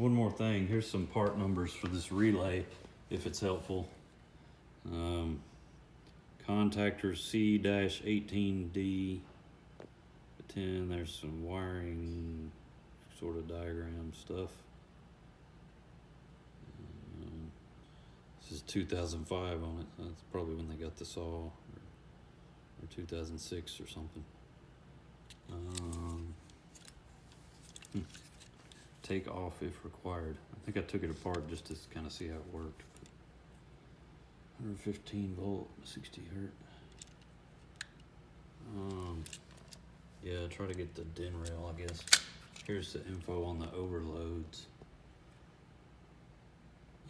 One more thing, here's some part numbers for this relay, if it's helpful. Contactor C-18D 10, there's some wiring sort of diagram stuff. This is 2005 on it, that's probably when they got the saw, or 2006 or something. Take off if required. I think I took it apart just to kind of see how it worked. 115 volt, 60 hertz. Yeah, try to get the DIN rail, I guess. Here's the info on the overloads.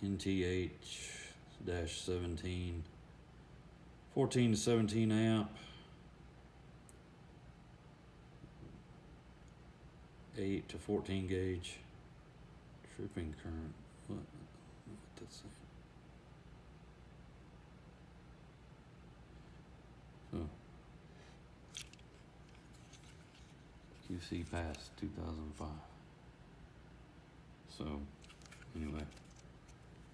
NTH-17, 14 to 17 amp. 8 to 14 gauge. Tripping current. What that's saying? So QC passed 2005. So anyway,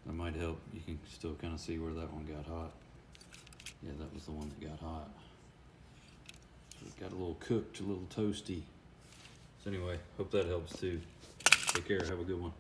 that might help. You can still kind of see where that one got hot. Yeah, that was the one that got hot. So it got a little cooked, a little toasty. So anyway, hope that helps too. Take care, have a good one.